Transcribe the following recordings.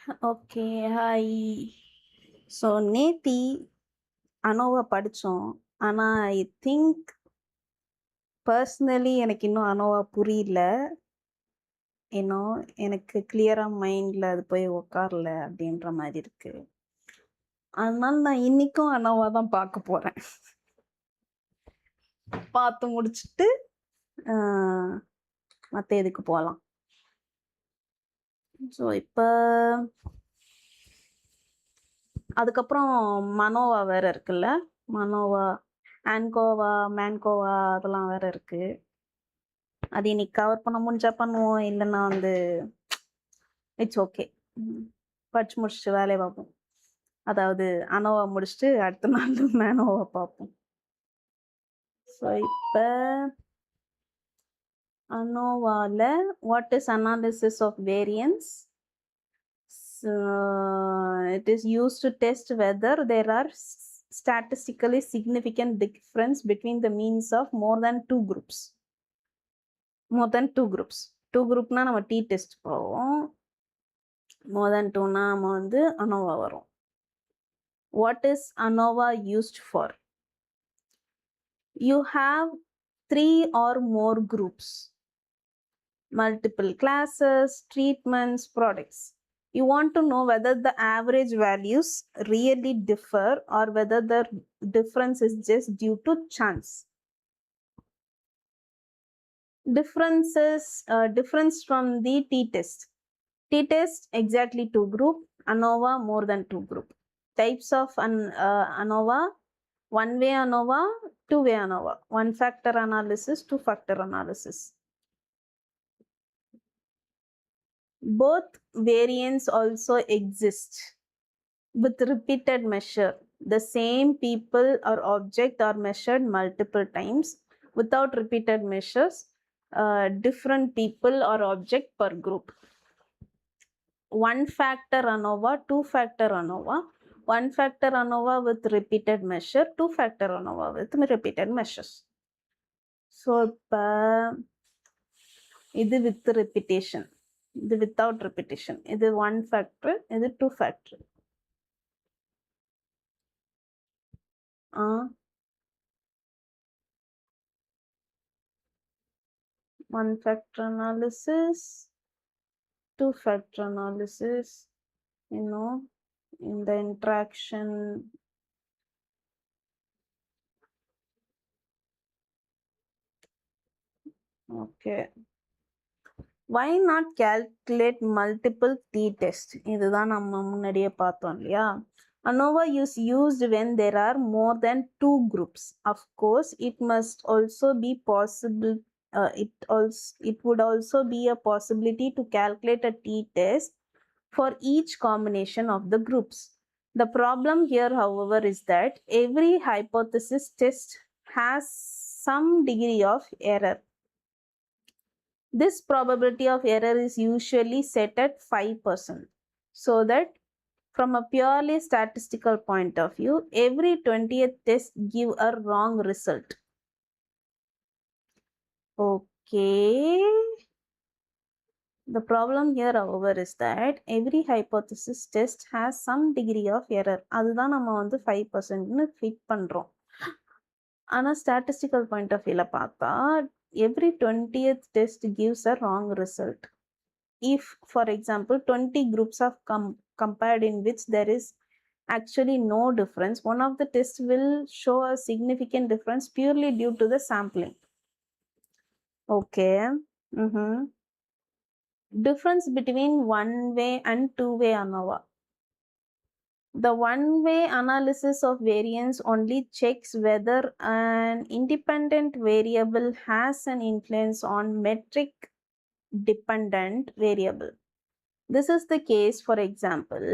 Okay. Hi. So நேத்தி ANOVA படிச்சோம். ஆனா, ஐ திங்க் பர்சனலி எனக்கு இன்னும் அனோவா புரியல. ஏன்னோ எனக்கு கிளியரா மைண்ட்ல அது போய் உட்காரல அப்படின்ற மாரி இருக்கு. அதனால நான் இன்னைக்கும் அனோவா தான் பார்க்க போறேன். பார்த்து முடிச்சுட்டு ஆ மத்த இதுக்கு போலாம். ஸோ இப்ப அதுக்கப்புறம் மனோவா வேற இருக்குல்ல. மனோவா, ஆன்கோவா, மேன்கோவா அதெல்லாம் வேற இருக்கு. அது இன்னைக்கு கவர் பண்ண முடிஞ்சா பண்ணுவோம். இல்லைன்னா வந்து இட்ஸ் ஓகே. படிச்சு முடிச்சுட்டு வேலையை பார்ப்போம். அதாவது அனோவா முடிச்சுட்டு அடுத்த நாள் மேனோவா பார்ப்போம். ஸோ இப்போ அனோவால what is analysis of variance? It is used to test whether there are statistically significant difference between the means of more than two groups. Two groupனா நம்ம டி டெஸ்ட் போவோம். more than 2னா நம்ம வந்து அனோவா வரும். What is ANOVA used for? You have 3 or more groups, multiple classes, treatments, products. You want to know whether the average values really differ or whether the difference is just due to chance. Difference from the t-test. T-test exactly 2 group, ANOVA more than 2 group. Types of ANOVA: one-way ANOVA, two-way ANOVA, one-factor analysis, two-factor analysis. Both variants also exist with repeated measure. The same people or object are measured multiple times without repeated measures. Different people or object per group. One-factor ANOVA, two-factor ANOVA. One-factor ANOVA with repeated measure, two-factor ANOVA with repeated measures. So, இது with repetition, இது without repetition. இது one factor, இது two factor. One factor analysis, two factor analysis, you know, in the interaction. Okay. Why not calculate multiple t-test? இதுதான் நம்ம முன்னாடியே பார்த்தோம் இல்லையா? ANOVA is used when there are more than 2 groups. Of course, it must also be possible. It would also be a possibility to calculate a t-test for each combination of the groups. The problem here, however, is that every hypothesis test has some degree of error. This probability of error is usually set at 5%, so that from a purely statistical point of view, every 20th test give a wrong result. Okay. The problem here, however, is that every hypothesis test has some degree of error. அதுதான் நம்ம வந்து 5% fit பண்றோம். ஆனா statistical point of viewல பார்த்தா every 20th test gives a wrong result. If, for example, 20 groups are compared in which there is actually no difference, one of the tests will show a significant difference purely due to the sampling. Okay. Difference between one-way and two-way ANOVA. The one-way analysis of variance only checks whether an independent variable has an influence on metric dependent variable. This is the case, for example,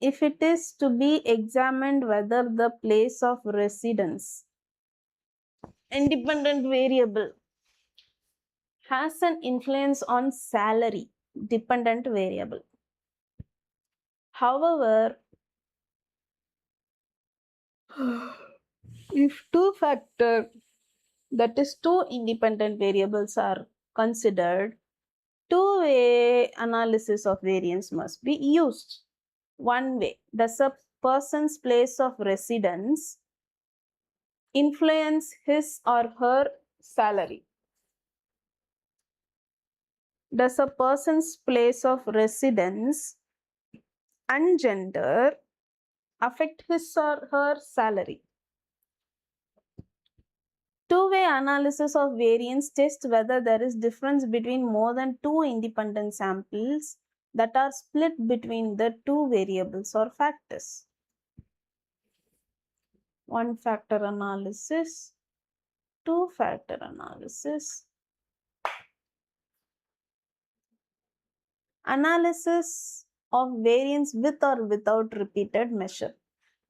if it is to be examined whether the place of residence, independent variable, has an influence on salary, dependent variable. However, if two factor, that is two independent variables, are considered, Two-way analysis of variance must be used. One way, does a person's place of residence influence his or her salary? Does a person's place of residence and gender affect his or her salary? Two-way analysis of variance tests whether there is difference between more than two independent samples that are split between the two variables or factors. One factor analysis, two factor analysis. Analysis of variance with or without repeated measure.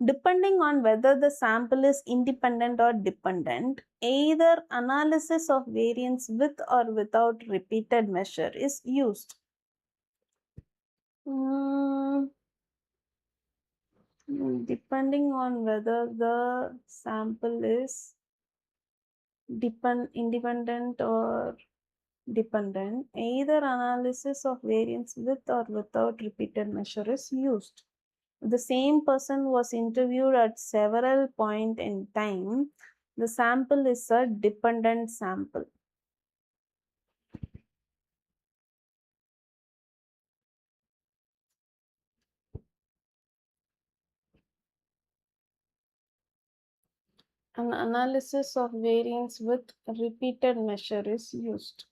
Depending on whether the sample is independent or dependent, either analysis of variance with or without repeated measure is used. Depending on whether the sample is independent or dependent, either analysis of variance with or without repeated measure is used. The same person was interviewed at several points in time. The sample is a dependent sample. An analysis of variance with repeated measure is used.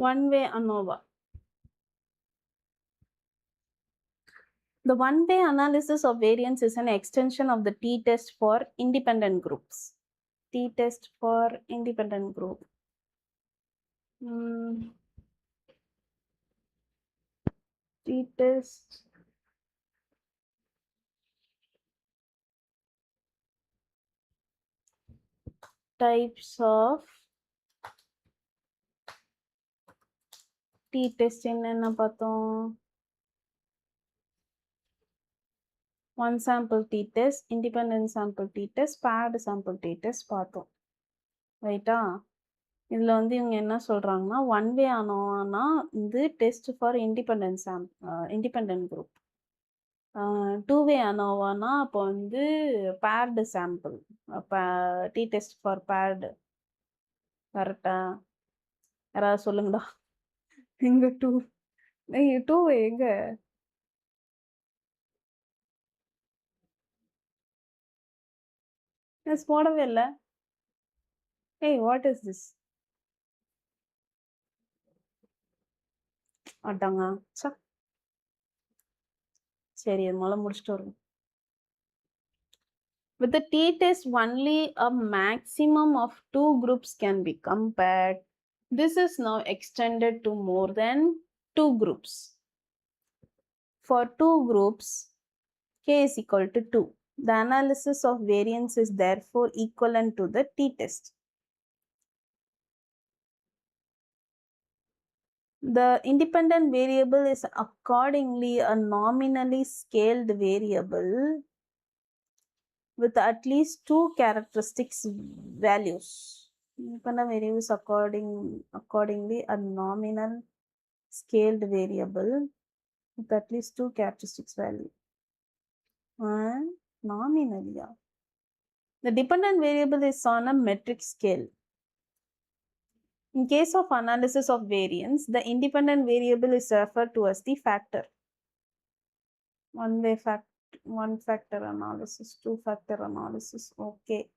One-way ANOVA. The one-way analysis of variance is an extension of the t-test for independent groups. T-test for independent group. T-test types of t-test என்னென்ன பார்த்தோம்? One sample t-test, independent sample t-test, paired sample t-test பார்த்தோம். ரைட்டா? இதில் வந்து இவங்க என்ன சொல்கிறாங்கன்னா, one way ஆனோன்னா இது test for independent group. Two way ஆனோவானா அப்போ வந்து paired sample, T test for paired. கரெக்டா? யாராவது சொல்லுங்கடா. எங்க டூ வே எங்க? போடவே இல்லை. ஏய், வாட் இஸ் திஸ்? அட்டாங்க. சரி, அது முதல்ல முடிச்சுட்டு வருவோம். With the t-test, only a maximum of two groups can be compared. This is now extended to more than two groups. For two groups, k is equal to 2. The analysis of variance is therefore equivalent to the t-test. The independent variable is accordingly a nominally scaled variable with at least two characteristics values. Independent variable is accordingly a nominal scaled variable with at least two characteristics value. Nominally, yeah. The dependent variable is on a metric scale. In case of analysis of variance, the independent variable is referred to as the factor. One-way factor. one factor analysis, two factor analysis. Okay.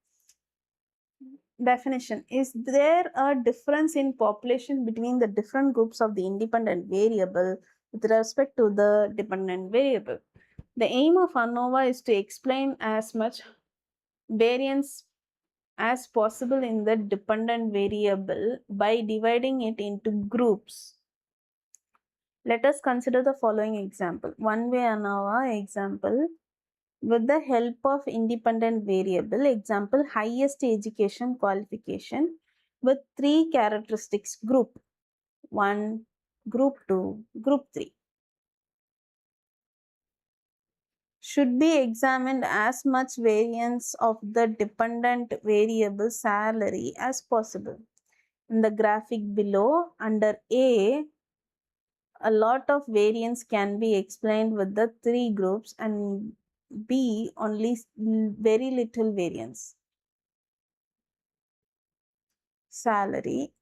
Definition: is there a difference in population between the different groups of the independent variable with respect to the dependent variable? The aim of ANOVA is to explain as much variance as possible in the dependent variable by dividing it into groups. Let us consider the following example. One-way ANOVA example. With the help of independent variable, example, highest education qualification with three characteristics: group 1, group 2, group 3. Should be examined as much variance of the dependent variable salary as possible. In the graphic below, under a lot of variance can be explained with the three groups, and B, only very little variance. Salary,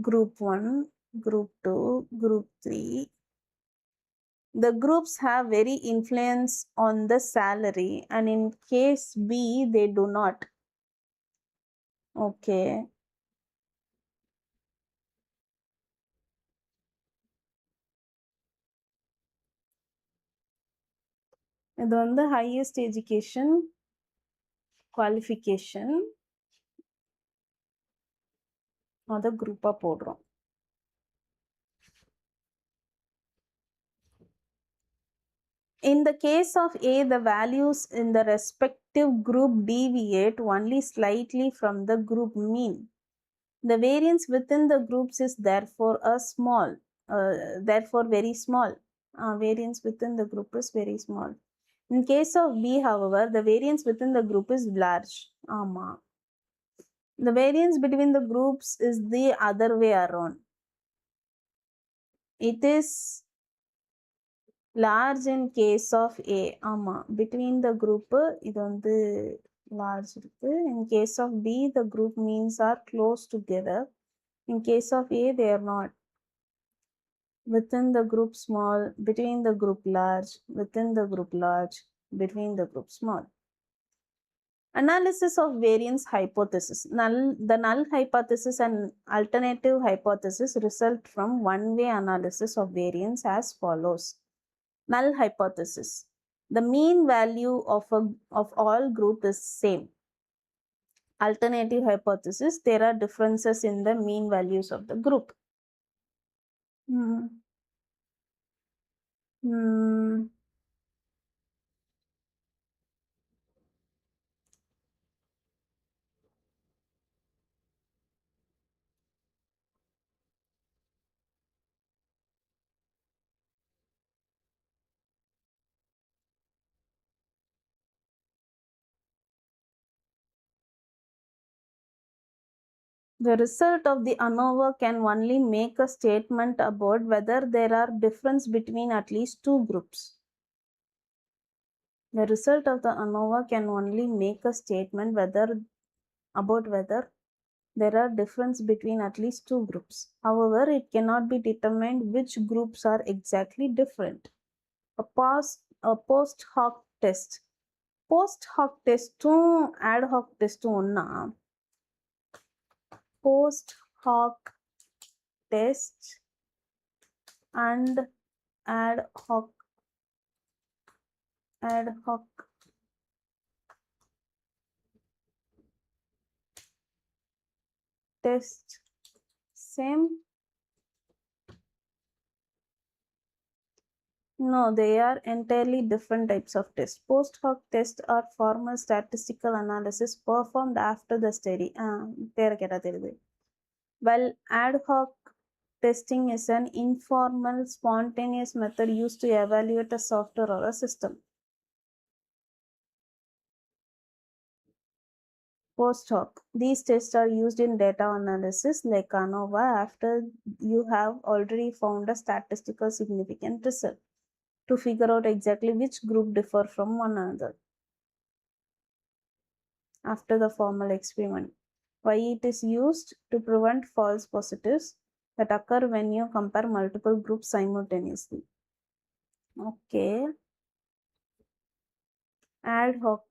group 1, group 2, group 3. The groups have very influence on the salary, and in case B, they do not. Okay. இது வந்து highest education qualification அதை குரூப்பா போடுறோம். In the case of A, the values in the respective group deviate only slightly from the group mean. The variance within the groups is therefore very small. Variance within the group is very small. In case of B, however, the variance within the group is large. The variance between the groups is the other way around. It is large in case of A. Between the group இது வந்து large இருக்கு. In case of B, the group means are close together. In case of A, they are not. Within the group small, between the group large, within the group large, between the group small. Analysis of variance hypothesis. The null hypothesis and alternative hypothesis result from one-way analysis of variance as follows. Null hypothesis. The mean value of all group is same. Alternative hypothesis. There are differences in the mean values of the group. The result of the Anova can only make a statement about whether there are difference between at least two groups. The result of the Anova can only make a statement about whether there are difference between at least two groups. However, it cannot be determined which groups are exactly different. A post hoc test. Post hoc test ad hoc test ஒன்னா post hoc test and ad hoc test same? No, they are entirely different types of tests. Post hoc tests are formal statistical analysis performed after the study. Well, ad hoc testing is an informal, spontaneous method used to evaluate a software or a system. Post hoc. These tests are used in data analysis like Anova after you have already found a statistical significant result to figure out exactly which group differ from one another after the formal experiment. Why it is used? To prevent false positives that occur when you compare multiple groups simultaneously. Okay. Ad hoc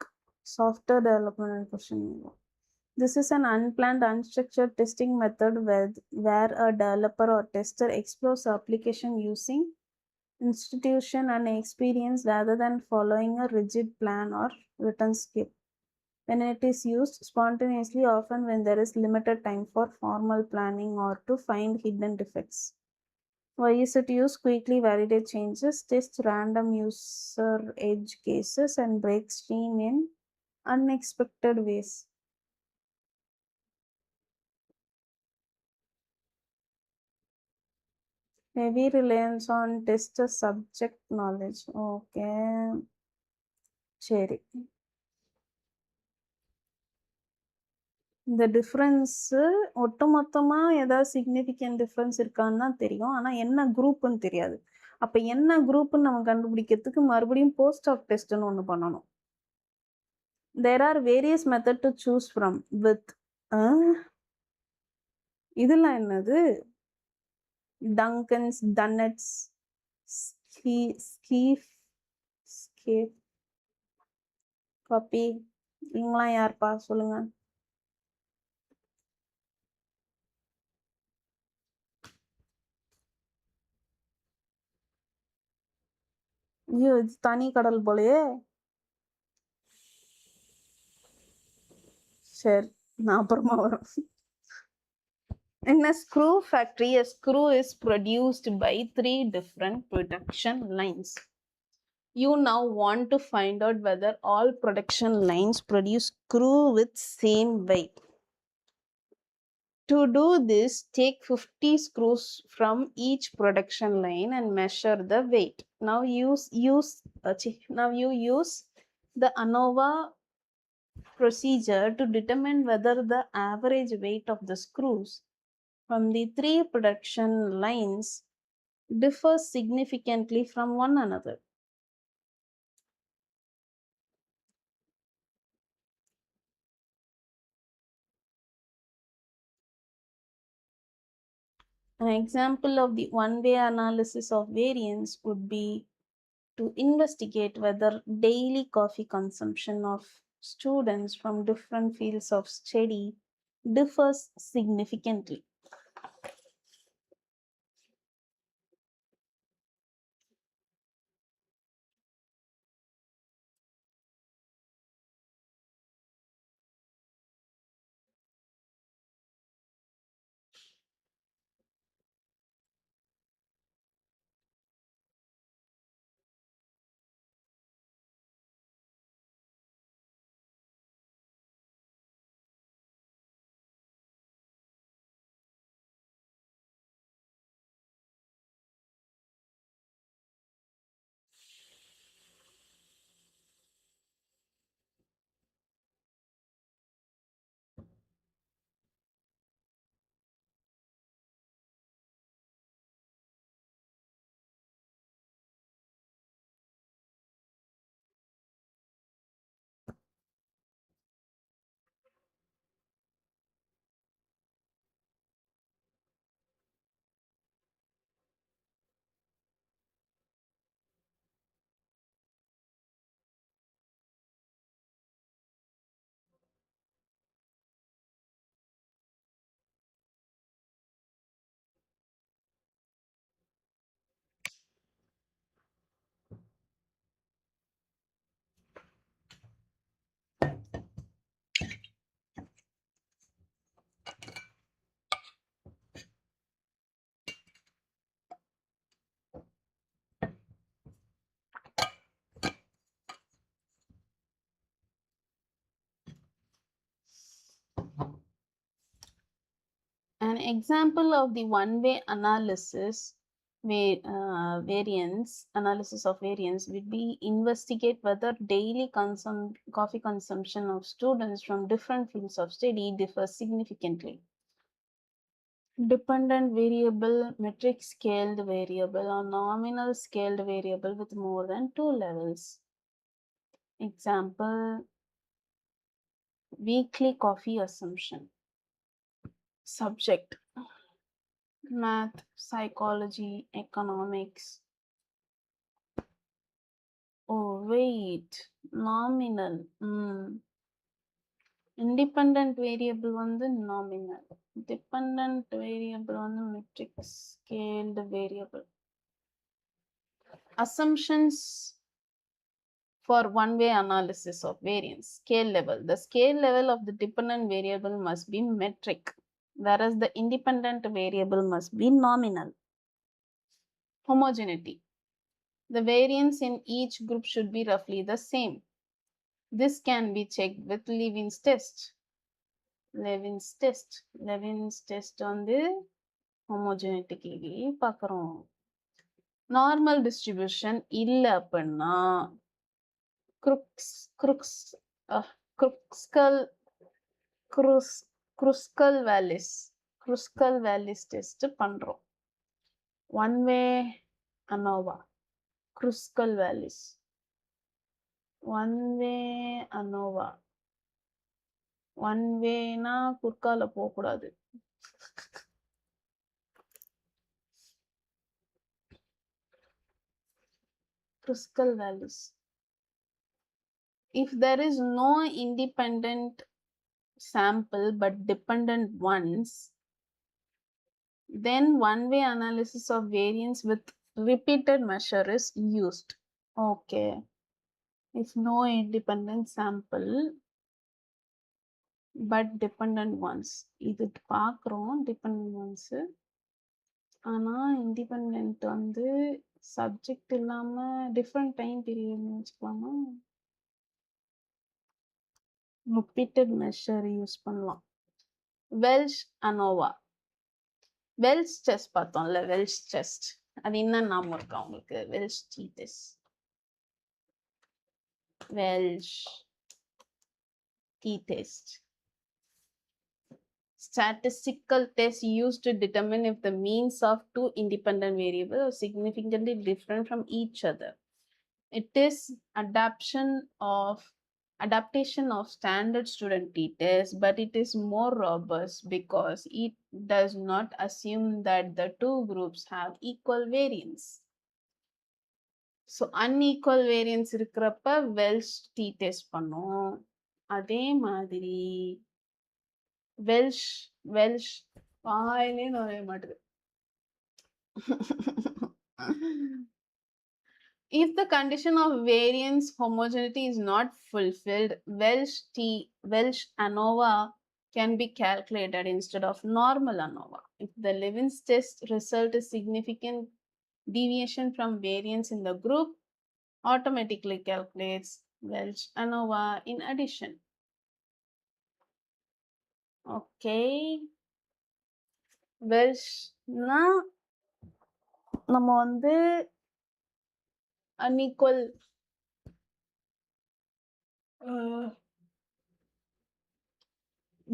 software development and question. This is an unplanned, unstructured testing method where a developer or tester explores application using institution and experience rather than following a rigid plan or written script. When it is used spontaneously, often when there is limited time for formal planning or to find hidden defects. Why is it used? Quickly validate changes, test random user edge cases, and break stream in unexpected ways. Heavy reliance on tester subject knowledge. Okay. சரி. இந்த difference ஒட்டுமொத்தமா ஏதாவது significant difference இருக்கான்னு தான் தெரியும். ஆனா என்ன குரூப்ன்னு தெரியாது. அப்ப என்ன குரூப்ன்னு நம்ம கண்டுபிடிக்கிறதுக்கு மறுபடியும் போஸ்ட் ஆஃப் டெஸ்ட்ன்னு ஒண்ணு பண்ணணும். There are various methods to choose from with இதெல்லாம் என்னது? Duncans, Dunnets, Skeef, Scape, Copy. இவங்களாம் யார்ப்பா சொல்லுங்க. ஐயோ இது தனி கடல் போலயே. சரி நான் அப்புறமா வரும். In a screw factory, a screw is produced by 3 different production lines. You now want to find out whether all production lines produce screw with same weight. To do this, take 50 screws from each production line and measure the weight. Now you use the Anova procedure to determine whether the average weight of the screws from the 3 production lines differs significantly from one another. An example of the one-way analysis of variance would be to investigate whether daily coffee consumption of students from different fields of study differs significantly. An example of the one-way analysis analysis of variance would be investigate whether daily coffee consumption of students from different fields of study differs significantly. Dependent variable, metric scaled variable, or nominal scaled variable with more than 2 levels. Example, weekly coffee assumption. Subject, math, psychology, economics. Oh, wait. Nominal. Independent variable வந்து nominal. Dependent variable வந்து metric scaled variable. Assumptions for one-way analysis of variance. Scale level. The scale level of the dependent variable must be metric, whereas the independent variable must be nominal. Homogeneity. The variance in each group should be roughly the same. This can be checked with Levin's test. Levin's test வந்து homogeneity பார்க்குறோம். Normal distribution இல்ல அப்படின்னா Kruskal Wallis test பண்றோம். One way Anova. Kruskal Wallis. One way Anova. One wayனா குறுக்கால போகக்கூடாது. Kruskal Wallis. If there is no independent sample but dependent ones, then one-way analysis of variance with repeated measure is used. Okay. If no independent sample but dependent ones. இது பார்க்குறோம் dependent ones. ஆனா independent வந்து subject இல்லாம different time period வச்சுக்கலாமா? Repeated measure use பண்ணலாம். Welsh Anova. Welsh test பார்த்தோம்ல Welsh test. அது என்ன நாம இருக்கா உங்களுக்கு? Welsh test. Welsh t-test. Statistical test used to determine if the means of two independent variables are significantly different from each other. It is adaptation of standard student t-test, but it is more robust because it does not assume that the two groups have equal variance. So unequal variance இருக்கிறப்ப Welsh t-test பண்ணோம். அதே மாதிரி Welsh வாயிலே நுழைய மாட்டுது. If the condition of variance homogeneity is not fulfilled, Welsh Anova can be calculated instead of normal Anova. If the Levin's test result is significant deviation from variance in the group, automatically calculates Welsh Anova in addition. Okay. Welshனா நம்ம வந்து unequal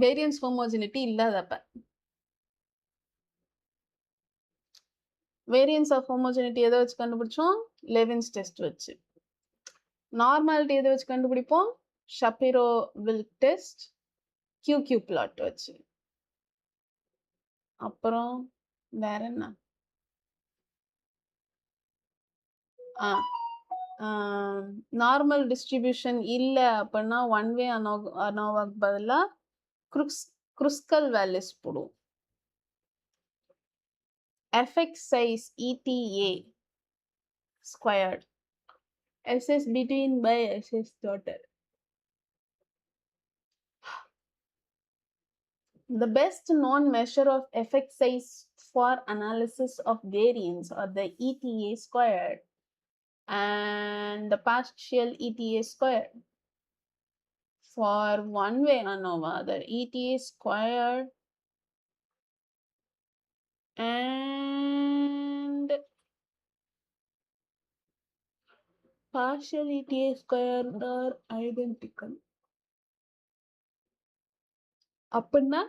variance homogeneity இல்லாதப்ப variance of homogeneity எதை வச்சு கண்டுபிடிச்சோம்? Levin's test வச்சு. Normality எதை வச்சு கண்டுபிடிப்போம்? Shapiro-Wilk test, QQ plot வச்சு. அப்புறம் வேற என்ன? நார்மல் டிஸ்ட்ரிபியூஷன் இல்லை அப்படின்னா ஒன் வே அனோவாக்கு பதிலாக Kruskal Wallis போடுவோம். effect size ETA squared. SS between by SS total. The best known measure of effect size for analysis of variance are the ETA squared and the partial ETA squared. For one-way ANOVA, the ETA squared and partial ETA squared are identical. அப்படின்னா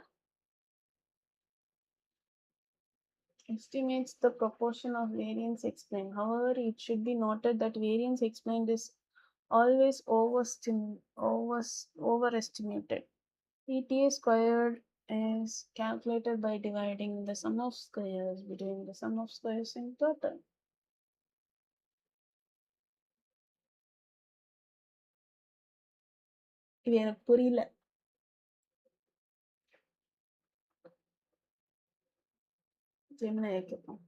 estimates the proportion of variance explained. However, it should be noted that variance explained is always overestimated. ETA squared is calculated by dividing the sum of squares between the sum of squares in total. இது எனக்கு புரியல. ஜெமினியை கேட்போம்.